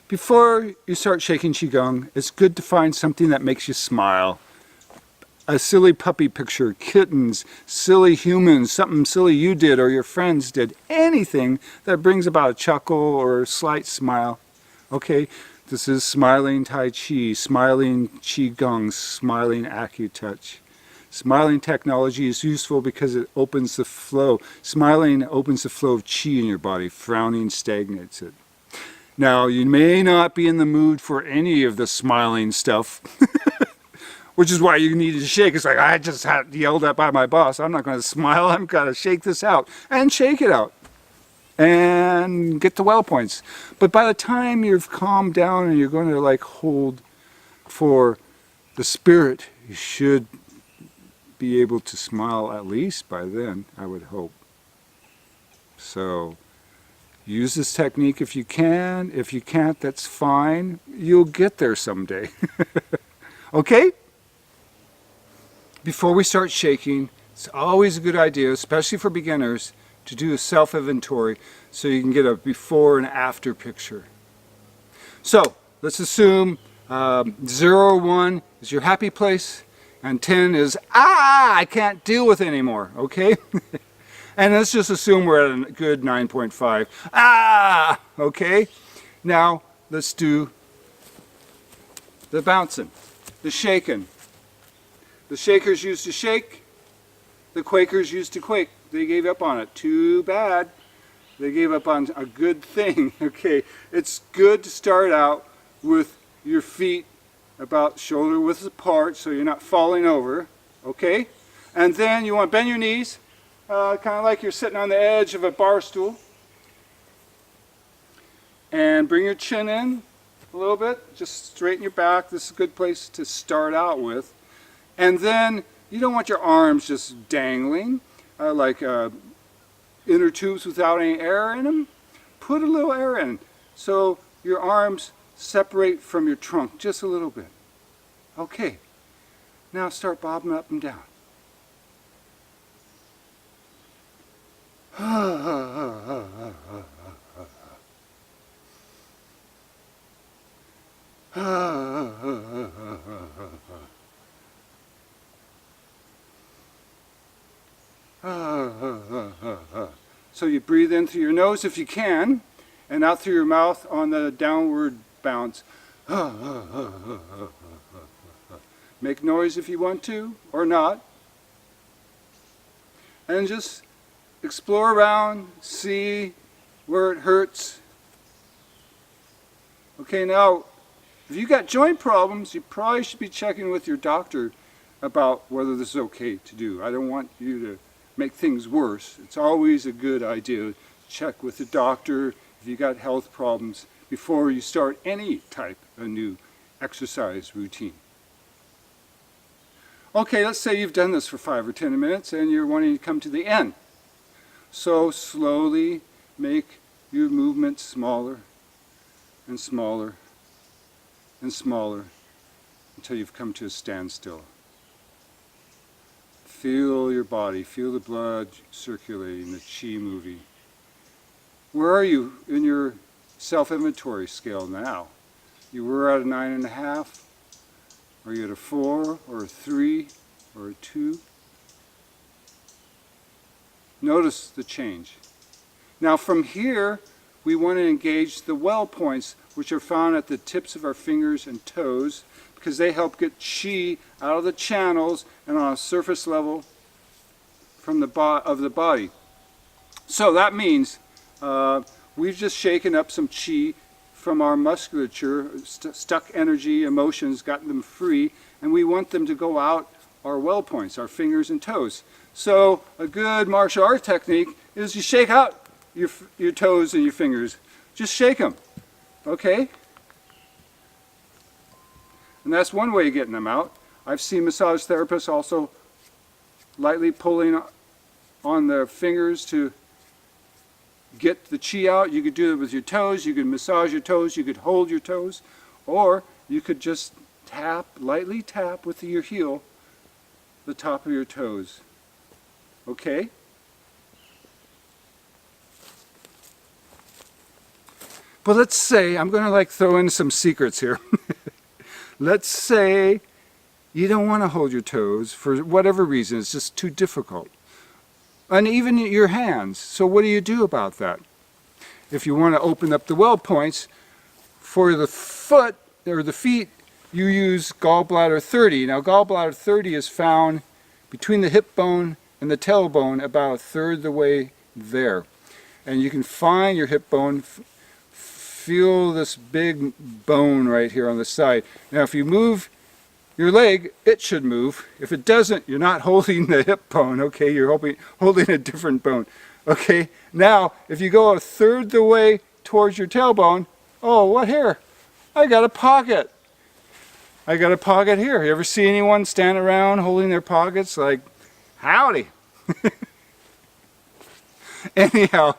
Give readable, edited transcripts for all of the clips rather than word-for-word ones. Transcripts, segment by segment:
Before you start shaking Qigong, it's good to find something that makes you smile. A silly puppy picture, kittens, silly humans, something silly you did or your friends did. Anything that brings about a chuckle or a slight smile. Okay, this is smiling Tai Chi, smiling Qigong, smiling Acutouch. Smiling technology is useful because it opens the flow. Smiling opens the flow of Qi in your body. Frowning stagnates it. Now, you may not be in the mood for any of the smiling stuff, which is why you need to shake. It's like, I just had yelled at by my boss. I'm not going to smile. I'm going to shake this out. And shake it out. And get the well points. But by the time you've calmed down and you're going to like hold for the spirit, you should be able to smile at least by then, I would hope. So use this technique if you can. If you can't, that's fine. You'll get there someday. Okay? Before we start shaking, it's always a good idea, especially for beginners, to do a self-inventory so you can get a before and after picture. So let's assume 0 or 1 is your happy place, and 10 is, I can't deal with it anymore, okay? And let's just assume we're at a good 9.5. Okay? Now, let's do the bouncing, the shaking. The Shakers used to shake, the Quakers used to quake. They gave up on it. Too bad. They gave up on a good thing, okay? It's good to start out with your feet about shoulder width apart so you're not falling over, okay? And then you want to bend your knees, kind of like you're sitting on the edge of a bar stool. And bring your chin in a little bit, just straighten your back. This is a good place to start out with. And then you don't want your arms just dangling like inner tubes without any air in them. Put a little air in so your arms separate from your trunk just a little bit. Okay, now start bobbing up and down. So you breathe in through your nose if you can, and out through your mouth on the downward bounce. Make noise if you want to, or not. And just explore around, see where it hurts. Okay, now, if you got joint problems, you probably should be checking with your doctor about whether this is okay to do. I don't want you to make things worse. It's always a good idea to check with the doctor if you got health problems before you start any type of new exercise routine. Okay, let's say you've done this for 5 or 10 minutes and you're wanting to come to the end. So slowly make your movement smaller and smaller and smaller until you've come to a standstill. Feel your body, feel the blood circulating, the Qi moving. Where are you in your self-inventory scale now? You were at a 9.5? Are you at a 4 or a 3 or a 2? Notice the change. Now from here, we want to engage the well points, which are found at the tips of our fingers and toes, because they help get Qi out of the channels and on a surface level from the body. So that means we've just shaken up some Qi from our musculature, stuck energy, emotions, gotten them free, and we want them to go out our well points, our fingers and toes. So a good martial art technique is you shake out your toes and your fingers. Just shake them, okay? And that's one way of getting them out. I've seen massage therapists also lightly pulling on their fingers to get the Qi out. You could do it with your toes, you could massage your toes, you could hold your toes, or you could just tap, lightly tap with your heel the top of your toes. Okay? But let's say, I'm going to like throw in some secrets here. Let's say you don't want to hold your toes for whatever reason, it's just too difficult. And even your hands. So what do you do about that? If you want to open up the well points, for the foot or the feet, you use gallbladder 30. Now gallbladder 30 is found between the hip bone and the tailbone, about a third the way there. And you can find your hip bone, feel this big bone right here on the side. Now if you move your leg, it should move. If it doesn't, you're not holding the hip bone, okay? You're holding a different bone, okay? Now, if you go a third the way towards your tailbone, oh, what here? I got a pocket. I got a pocket here. You ever see anyone stand around holding their pockets like, howdy? Anyhow,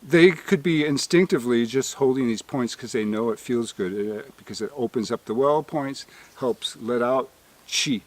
they could be instinctively just holding these points because they know it feels good, because it opens up the well points, helps let out chi,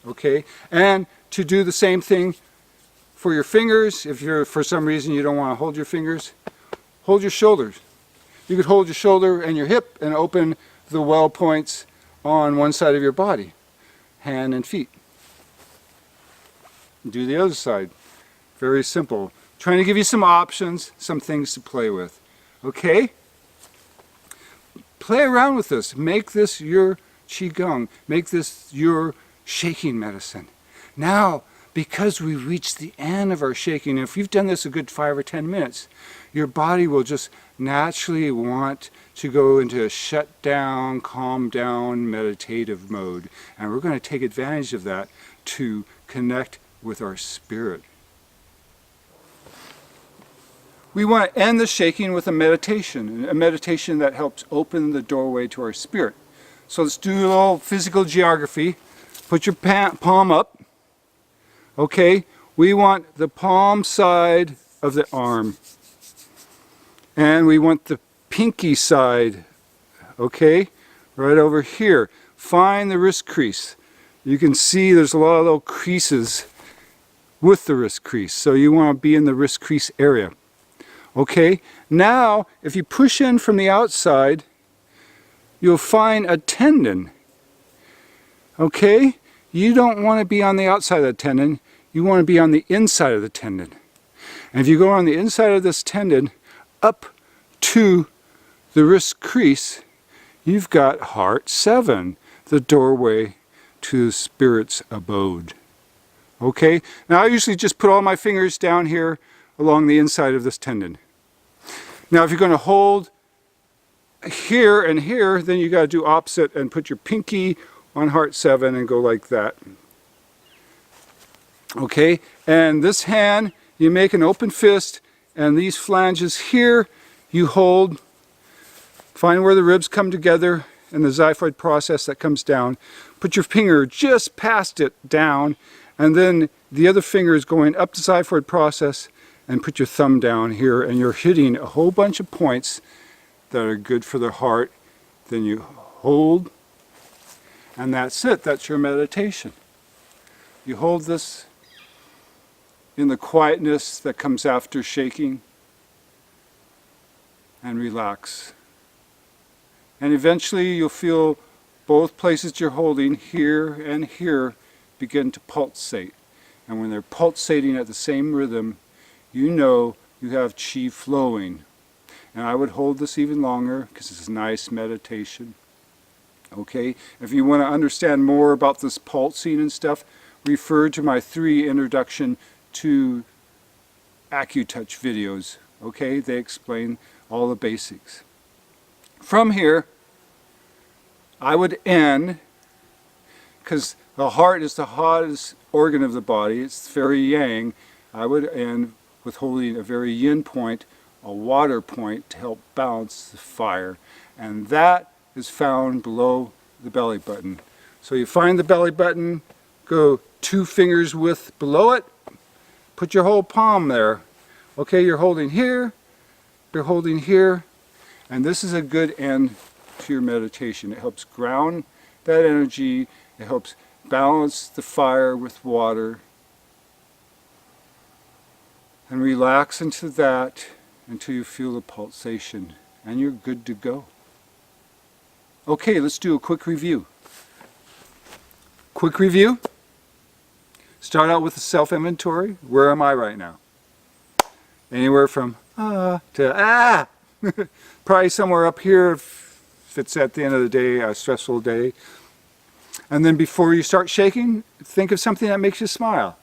okay? And to do the same thing for your fingers, if you're, for some reason you don't want to hold your fingers, hold your shoulders. You could hold your shoulder and your hip and open the well points on one side of your body, hand and feet. Do the other side. Very simple. Trying to give you some options, some things to play with. Okay? Play around with this. Make this your Qigong. Make this your shaking medicine. Now, because we've reached the end of our shaking, if you've done this a good 5 or 10 minutes, your body will just naturally want to go into a shut down, calm down, meditative mode. And we're going to take advantage of that to connect with our spirit. We want to end the shaking with a meditation that helps open the doorway to our spirit. So let's do a little physical geography. Put your palm up. Okay, we want the palm side of the arm. And we want the pinky side, okay, right over here. Find the wrist crease. You can see there's a lot of little creases with the wrist crease. So you want to be in the wrist crease area. Okay, now if you push in from the outside, you'll find a tendon. Okay, you don't want to be on the outside of the tendon, you want to be on the inside of the tendon. And if you go on the inside of this tendon, up to the wrist crease, you've got heart 7, the doorway to the spirit's abode. Okay, now I usually just put all my fingers down here along the inside of this tendon. Now if you're going to hold here and here, then you got to do opposite and put your pinky on heart 7 and go like that. Okay, and this hand, you make an open fist, and these flanges here, you hold, find where the ribs come together and the xiphoid process that comes down. Put your finger just past it down, and then the other finger is going up the xiphoid process, and put your thumb down here, and you're hitting a whole bunch of points that are good for the heart. Then you hold, and that's it. That's your meditation. You hold this in the quietness that comes after shaking, and relax. And eventually you'll feel both places you're holding, here and here, begin to pulsate. And when they're pulsating at the same rhythm, you know you have chi flowing. And I would hold this even longer because it's a nice meditation. Okay, if you want to understand more about this pulsing and stuff, refer to my 3 introduction to Acutouch videos. Okay, they explain all the basics. From here, I would end, because the heart is the hottest organ of the body, it's very yang, I would end with holding a very yin point, a water point, to help balance the fire. And that is found below the belly button. So you find the belly button, go 2 fingers width below it, put your whole palm there. Okay, you're holding here, you're holding here, and this is a good end to your meditation. It helps ground that energy, it helps balance the fire with water, and relax into that, until you feel the pulsation, and you're good to go. Okay, let's do a quick review. Quick review. Start out with a self-inventory. Where am I right now? Anywhere from to probably somewhere up here if it's at the end of the day, a stressful day. And then before you start shaking, think of something that makes you smile.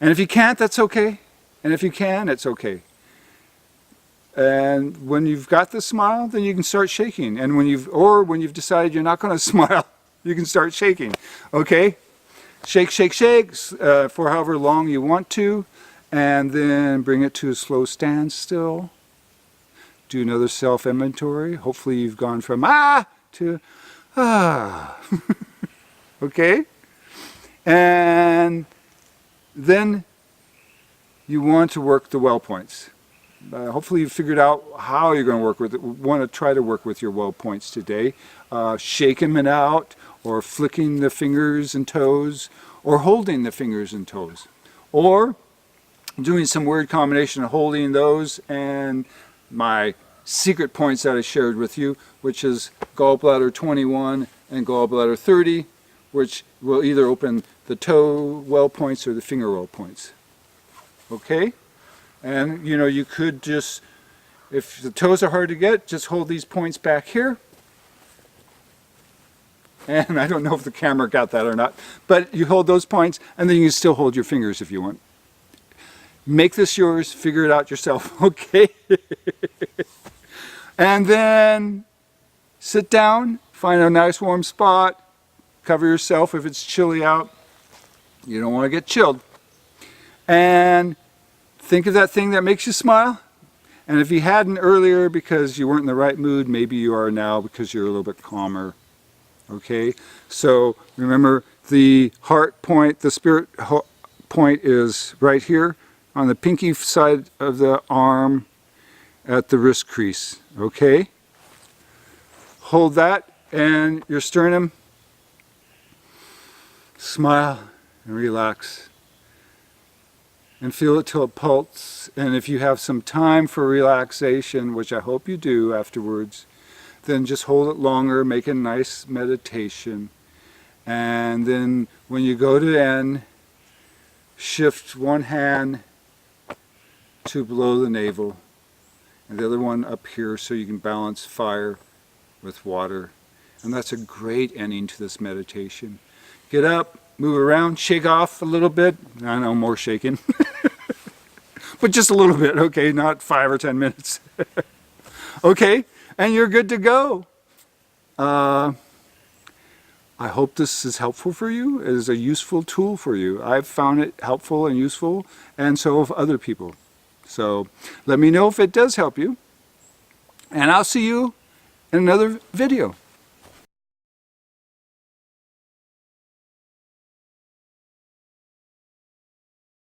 And if you can't, that's okay. And if you can, it's okay. And when you've got the smile, then you can start shaking. And when you've decided you're not going to smile, you can start shaking. Okay? Shake, shake, shake for however long you want to, and then bring it to a slow standstill. Do another self-inventory. Hopefully you've gone from to okay? And then you want to work the well points. Hopefully you've figured out how you're going to work with it. We want to try to work with your well points today. Shaking it out, or flicking the fingers and toes, or holding the fingers and toes. Or doing some weird combination of holding those and my secret points that I shared with you, which is gallbladder 21 and gallbladder 30, which will either open the toe well points or the finger well points. Okay? And you could just, if the toes are hard to get, just hold these points back here. And I don't know if the camera got that or not, but you hold those points, and then you can still hold your fingers if you want. Make this yours, figure it out yourself, okay? And then sit down, find a nice warm spot, cover yourself if it's chilly out. You don't want to get chilled. And think of that thing that makes you smile. And if you hadn't earlier because you weren't in the right mood, maybe you are now because you're a little bit calmer. Okay? So remember, the heart point, the spirit point is right here on the pinky side of the arm at the wrist crease. Okay? Hold that and your sternum. Smile and relax. And feel it till it pulses. And if you have some time for relaxation, which I hope you do afterwards, then just hold it longer, make a nice meditation. And then when you go to end, shift one hand to below the navel and the other one up here so you can balance fire with water. And that's a great ending to this meditation. Get up, move around, shake off a little bit. I know, more shaking. But just a little bit, okay? Not 5 or 10 minutes. Okay? And you're good to go. I hope this is helpful for you. It is a useful tool for you. I've found it helpful and useful, and so have other people. So let me know if it does help you. And I'll see you in another video.